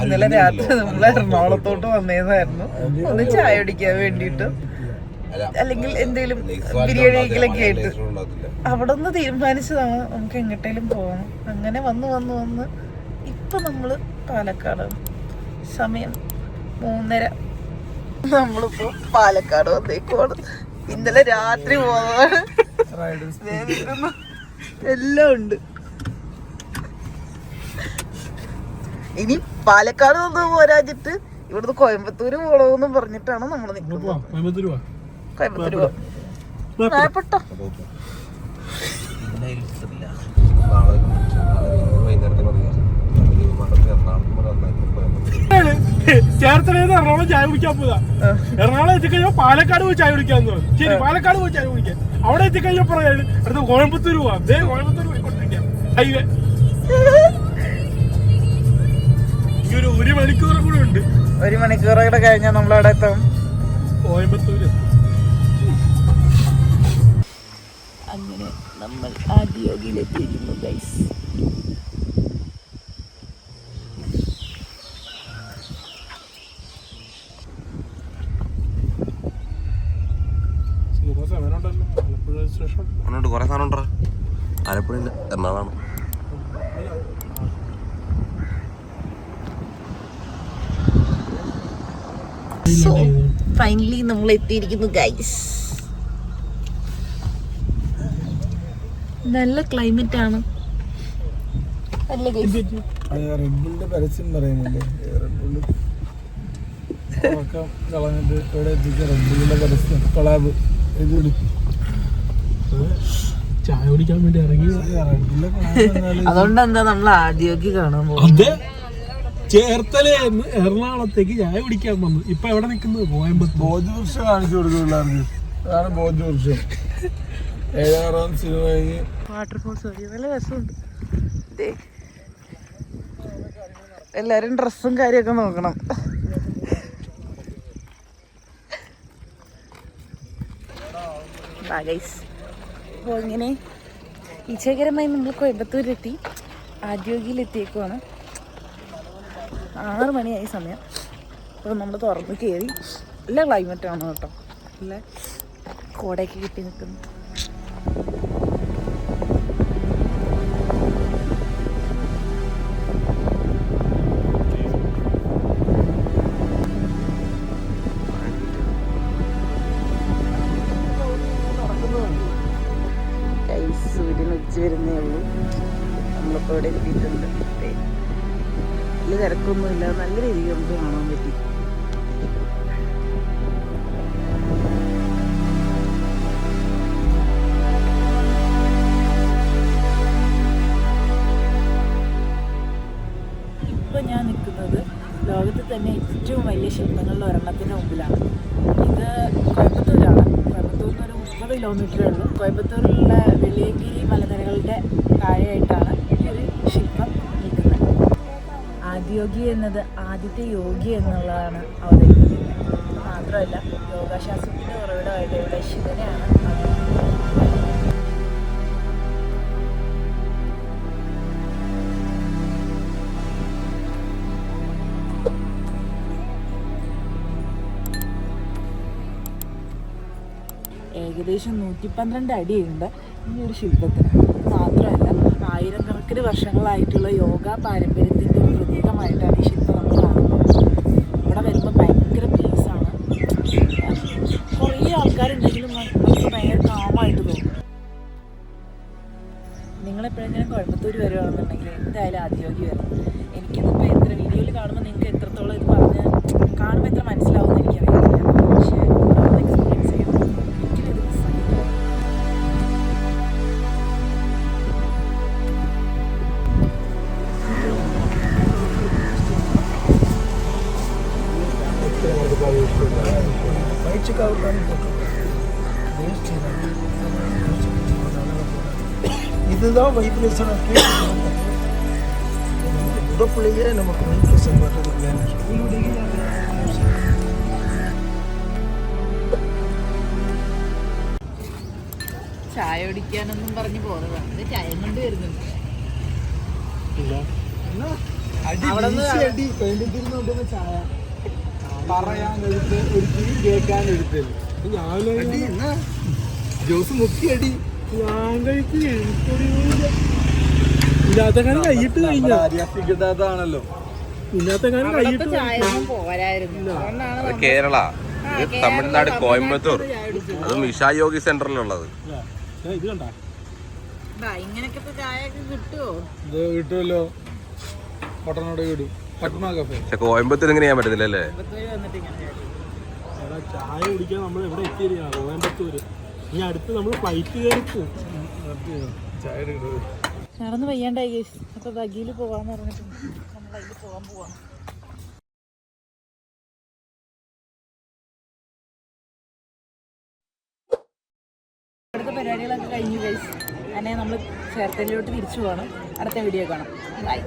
ഇന്നലെ രാത്രി നമ്മൾ എറണാകുളത്തോട്ട് വന്നതായിരുന്നു ഒന്ന് ചായ കുടിക്കാൻ വേണ്ടിട്ട്, അല്ലെങ്കിൽ എന്തെങ്കിലും ബിരിയാണി കഴിക്കലൊക്കെ ആയിട്ട് അവിടെ ഒന്ന് തീരുമാനിച്ചതാണ് നമുക്ക് എങ്ങോട്ടേലും പോകണം. അങ്ങനെ വന്ന് ഇപ്പൊ നമ്മള് പാലക്കാടാണ്. സമയം 3:30. നമ്മളിപ്പോ പാലക്കാട് വന്നേക്കുവാണ്. ഇന്നലെ രാത്രി പോയതാണ്. എല്ലാം ഉണ്ട്. ഇനി പാലക്കാട് നിന്ന് പോരാഞ്ഞിട്ട് ഇവിടുന്ന് കോയമ്പത്തൂര് പോകണമെന്നും പറഞ്ഞിട്ടാണ് നമ്മൾ നിൽക്കുന്നത്. കോയമ്പത്തൂര് പോകപ്പെട്ട ചേർത്തലയിൽ എറണാകുളം ചായ കുടിക്കാൻ പോയതാ. എറണാകുളം എത്തിക്കഴിഞ്ഞാൽ പാലക്കാട് പോയി ചായ കുടിക്കാന്ന് പറഞ്ഞു. ശരി, പാലക്കാട് പോയി ചായ കുടിക്കാൻ. അവിടെ എത്തിക്കഴിഞ്ഞാൽ പറയാൻ അടുത്ത കോയമ്പത്തൂര് പോവാം. കോയമ്പത്തൂര് പോയിക്കൊണ്ടിരിക്കാം. ഹൈവേ ഒരു 1 മണിക്കൂർ കൂടെ ഉണ്ട്. 1 മണിക്കൂർ കൂടെ കഴിഞ്ഞാൽ നമ്മളവിടെ എത്തും, കോയമ്പത്തൂര്. അങ്ങനെ നമ്മൾ ആദിയോഗിയിലെത്തിയിരിക്കുന്നു ഗൈസ്. കുറെ സാധനം ഉണ്ടോ? ആലപ്പുഴ ഇല്ല, എറണാകുളമാണ്. ഫൈനലി നമ്മൾ എത്തിയിരിക്കുന്നു ഗൈസ്. നല്ല ക്ലൈമറ്റ് ആണ്. റെഡ്ബുളിന്റെ പരസ്യം പറയുന്നില്ലേ, റെഡ്ബുളിന്റെ പരസ്യം കൊളാബ് ചായ കുടിക്കാൻ വേണ്ടി ഇറങ്ങി. അതുകൊണ്ട് എന്താ നമ്മൾ ആദ്യമൊക്കെ കാണാൻ പോകുന്നത്. ചേർത്തലയെന്ന് എറണാകുളത്തേക്ക് ചായ കുടിക്കാൻ വന്നു. ഇപ്പൊ എവിടെ നിൽക്കുന്നത്? കോയമ്പത്തൂർ. ബോധവൃക്ഷം കാണിച്ചു കൊടുക്കുള്ളൂ. അതാണ് ബോധവൃക്ഷം. 7-ാം സിനിമ കഴിഞ്ഞ് വാട്ടർഫോൾസ് നല്ല രസമുണ്ട്. എല്ലാരും ഡ്രസ്സും കാര്യമൊക്കെ നോക്കണം. അപ്പോൾ ഇങ്ങനെ വിജയകരമായി നമ്മൾ കോയമ്പത്തൂരിലെത്തി, ആദ്യോഗിയിലെത്തിയേക്കുവാണ്. 6 മണിയായി സമയം. അപ്പോൾ നമ്മൾ തുറന്ന് കയറി. നല്ല ക്ലൈമറ്റാണ് കേട്ടോ, നല്ല കോടയൊക്കെ കിട്ടി നിൽക്കുന്നു. സൂര്യൻ ഉച്ച വരുന്നേ ഉള്ളൂ. നമ്മളിപ്പോൾ ഇവിടെ എത്തിയിട്ടുണ്ട്. വലിയ തിരക്കൊന്നുമില്ല, നല്ല രീതിക്ക് നമുക്ക് കാണാൻ പറ്റി. ഇപ്പോൾ ഞാൻ നിൽക്കുന്നത് ലോകത്തിൽ തന്നെ ഏറ്റവും വലിയ ശില്പങ്ങളിൽ ഒരെണ്ണത്തിൻ്റെ മുമ്പിലാണ്. ഇത് കോയമ്പത്തൂരാണ്. കോയമ്പത്തൂരിൽ നിന്ന് ഒരു 30 കിലോമീറ്ററേ ഉള്ളൂ. കോയമ്പത്തൂരിലുള്ള വെള്ളിയങ്കിരി മലനിരകളുടെ താഴെയായിട്ടാണ് ഈ ഒരു ശില്പം നിൽക്കുന്നത്. ആദിയോഗി എന്നത് ആദ്യത്തെ യോഗി എന്നുള്ളതാണ് അവതരിപ്പിക്കുന്നത്. മാത്രമല്ല യോഗാശാസ്ത്രത്തിൻ്റെ ഉറവിടമായിട്ട് ഇവിടെ ശിവനെയാണ് ഏകദേശം 112 അടിയുണ്ട് ഈ ഒരു ശില്പത്തിന്. മാത്രമല്ല 1000 വർഷങ്ങളായിട്ടുള്ള യോഗ പാരമ്പര്യത്തിൻ്റെ ഒരു പ്രതീകമായിട്ടാണ് ഈ ശില്പം നമ്മൾ കാണുന്നത്. ഇവിടെ വരുമ്പോൾ ഭയങ്കര പീസാണ്. കുറേ ആൾക്കാരുണ്ടെങ്കിലും നമുക്ക് ഭയങ്കര കാമായിട്ട് തോന്നും. നിങ്ങളെപ്പോഴെങ്കിലും കോയമ്പത്തൂർ വരുവാണെന്നുണ്ടെങ്കിൽ എന്തായാലും ആദിയോഗി വരണം. എനിക്കിതിപ്പോൾ എത്ര വീഡിയോയിൽ കാണുമ്പോൾ നിങ്ങൾക്ക് എത്രത്തോളം ഇത് പറഞ്ഞ് കാണുമ്പോൾ എത്ര മനസ്സിലാവുമെന്ന് എനിക്കറിയില്ല. പക്ഷേ അതൊന്ന് എക്സ്പീരിയൻസ് ചെയ്യണം. இதுதான் வைப்ரேஷன் உடப்புலையே நமக்கு வைப்ரேஷன் பண்ணுறது. ചായ കുടിക്കാനൊന്നും പറഞ്ഞു പോകുന്നതാണ്. ഇത് ചായ കൊണ്ട് വരുന്നുണ്ട്. ചായ പറയാൻ എടുത്ത് ഒരിക്കലും കേൾക്കാൻ എടുത്തത് ജോസ് മുക്കി അടി ഞാൻ കഴിക്കില്ല. ഇല്ലാത്ത കാര്യം കൈയിട്ട് കഴിഞ്ഞാ അറിയാപ്പിക്കുന്നതാണല്ലോ. ഇല്ലാത്ത കാര്യം കൈയിട്ട് ചായ ഒന്നും പോരായിരുന്നു. അതുകൊണ്ടാണ് അത് കേരള, ഇത് തമിഴ്നാട് കോയമ്പത്തൂർ, അതും ഇഷാ യോഗി സെന്ററിലുള്ളത്. ഇത് കണ്ടാ ഇങ്ങനൊക്കെ ചായ ഒക്കെ കിട്ടുമോ? ഇത് കിട്ടുമല്ലോ, പട്ടണോട് കിട്ടും. പത്മ കഫേ. പക്ഷെ കോയമ്പത്തൂർ ഇങ്ങനെ ചെയ്യാൻ പറ്റുന്നില്ല അല്ലേ? വന്നിട്ട് ഇങ്ങനെ എടാ ചായ കുടിക്കാൻ നമ്മൾ എവിടെ എത്തിയിരിക്കണം? കോയമ്പത്തൂര്. ഇനി അടുത്ത് നമ്മൾ ഫ്ലൈറ്റ് കയറി പോകും. ചായ എടുക്കുന്നത് നടന്ന് വയ്യാണ്ടായി ഗൈസ്. അപ്പൊ ബഗിയിൽ പോവാന്ന് പറഞ്ഞിട്ടുണ്ട്. നമ്മൾ അതിൽ പോകാൻ പോവാണ്. അടുത്ത പരിപാടികളൊക്കെ കഴിഞ്ഞു ഗൈസ്. അങ്ങനെ നമ്മൾ ചേർത്തലയിലോട്ട് തിരിച്ചു പോകണം. അടുത്ത വീഡിയോ കാണാം. ബൈ.